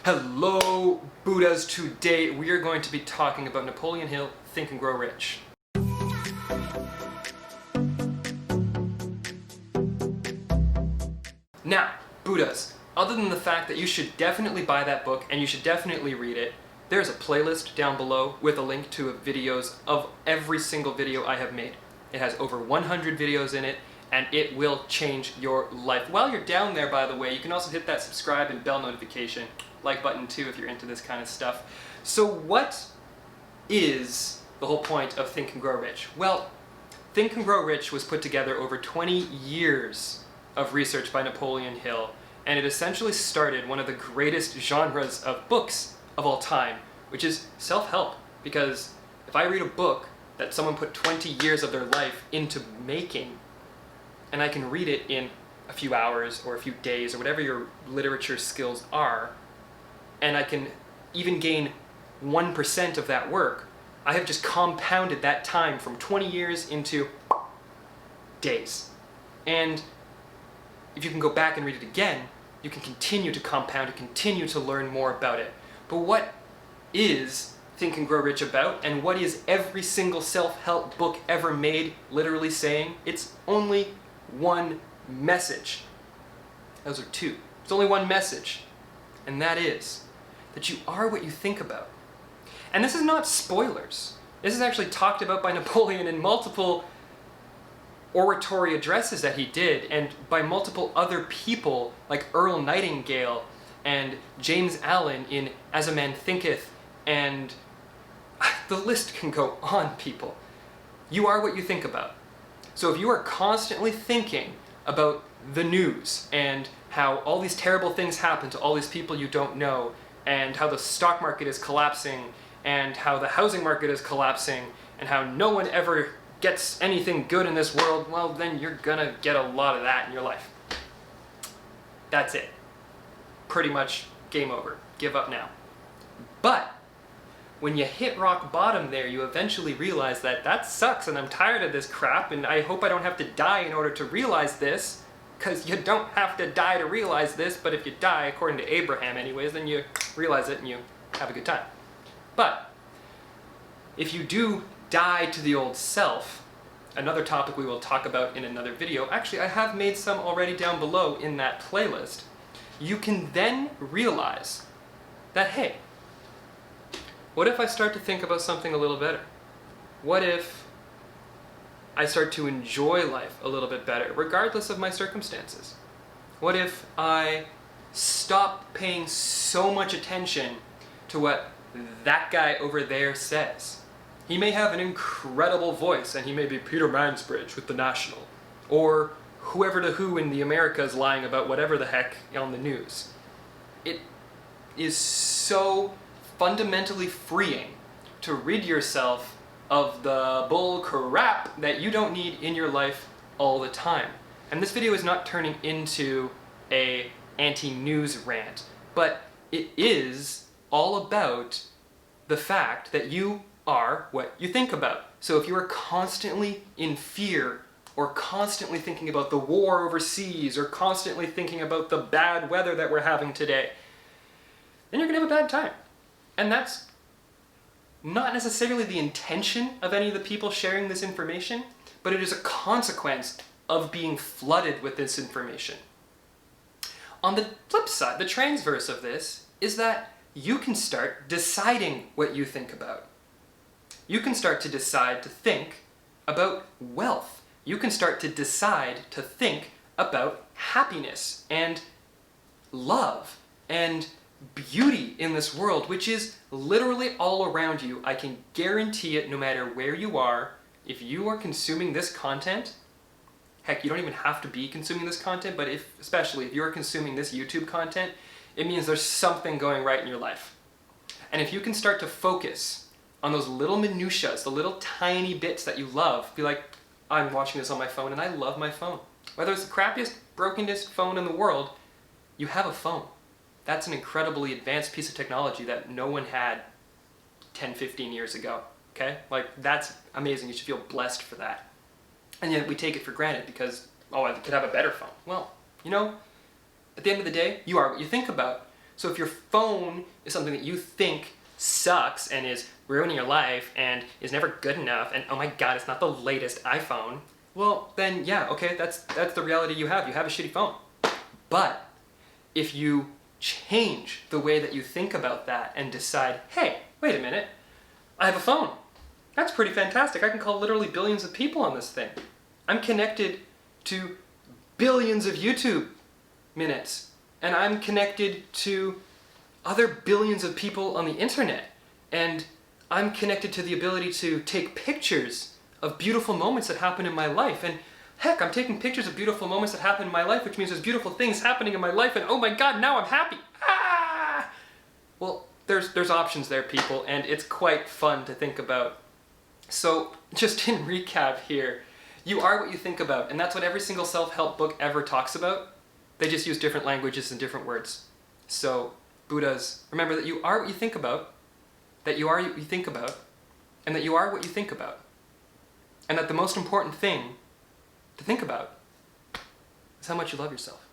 Hello, Buddhas. Today we are going to be talking about Napoleon Hill, Think and Grow Rich. Now, Buddhas, other than the fact that you should definitely buy that book and you should definitely read it, there's a playlist down below with a link to videos of every single video I have made. It has over 100 videos in it, and it will change your life. While you're down there, by the way, you can also hit that subscribe and bell notification, like button too if you're into this kind of stuff. So what is the whole point of Think and Grow Rich? Well, Think and Grow Rich was put together over 20 years of research by Napoleon Hill, and it essentially started one of the greatest genres of books of all time, which is self-help. Because if I read a book that someone put 20 years of their life into making, and I can read it in a few hours or a few days or whatever your literature skills are, and I can even gain 1% of that work, I have just compounded that time from 20 years into days. And if you can go back and read it again, you can continue to compound and continue to learn more about it. But what is Think and Grow Rich about, and what is every single self-help book ever made literally saying? It's only one message. Those are two. It's only one message, and that is that you are what you think about. And this is not spoilers. This is actually talked about by Napoleon in multiple oratory addresses that he did, and by multiple other people like Earl Nightingale and James Allen in As a Man Thinketh, and the list can go on, people. You are what you think about. So if you are constantly thinking about the news and how all these terrible things happen to all these people you don't know, and how the stock market is collapsing, and how the housing market is collapsing, and how no one ever gets anything good in this world, well, then you're gonna get a lot of that in your life. That's it. Pretty much game over. Give up now. But when you hit rock bottom there, you eventually realize that sucks and I'm tired of this crap, and I hope I don't have to die in order to realize this, because you don't have to die to realize this, but if you die, according to Abraham anyways, then you realize it and you have a good time. But if you do die to the old self, another topic we will talk about in another video, actually I have made some already down below in that playlist, you can then realize that, hey, what if I start to think about something a little better? What if I start to enjoy life a little bit better, regardless of my circumstances? What if I stop paying so much attention to what that guy over there says? He may have an incredible voice, and he may be Peter Mansbridge with the National, or whoever the who in the Americas lying about whatever the heck on the news. It is so fundamentally freeing to rid yourself of the bull crap that you don't need in your life all the time. And this video is not turning into a anti-news rant, but it is all about the fact that you are what you think about. So if you are constantly in fear, or constantly thinking about the war overseas, or constantly thinking about the bad weather that we're having today, then you're gonna have a bad time. And that's not necessarily the intention of any of the people sharing this information, but it is a consequence of being flooded with this information. On the flip side, the transverse of this is that you can start deciding what you think about. You can start to decide to think about wealth. You can start to decide to think about happiness and love and beauty in this world, which is literally all around you. I can guarantee it, no matter where you are, if you are consuming this content, heck, you don't even have to be consuming this content, but especially if you're consuming this YouTube content, it means there's something going right in your life. And if you can start to focus on those little minutiae, the little tiny bits that you love, be like, I'm watching this on my phone and I love my phone. Whether it's the crappiest, brokenest phone in the world, you have a phone. That's an incredibly advanced piece of technology that no one had 10, 15 years ago, okay? Like, that's amazing. You should feel blessed for that. And yet we take it for granted because, oh, I could have a better phone. Well, you know, at the end of the day, you are what you think about. So if your phone is something that you think sucks and is ruining your life and is never good enough and oh my god, it's not the latest iPhone, well then yeah, okay, that's the reality you have. You have a shitty phone. But if you change the way that you think about that and decide, hey, wait a minute, I have a phone. That's pretty fantastic. I can call literally billions of people on this thing. I'm connected to billions of YouTube minutes, and I'm connected to other billions of people on the internet, and I'm connected to the ability to take pictures of beautiful moments that happen in my life, and heck, I'm taking pictures of beautiful moments that happen in my life, which means there's beautiful things happening in my life, and oh my god, now I'm happy! Ah! Well, there's options there, people, and it's quite fun to think about. So, just in recap here, you are what you think about, and that's what every single self-help book ever talks about. They just use different languages and different words. So, Buddhas, remember that you are what you think about, that you are what you think about, and that you are what you think about. And that the most important thing to think about is how much you love yourself.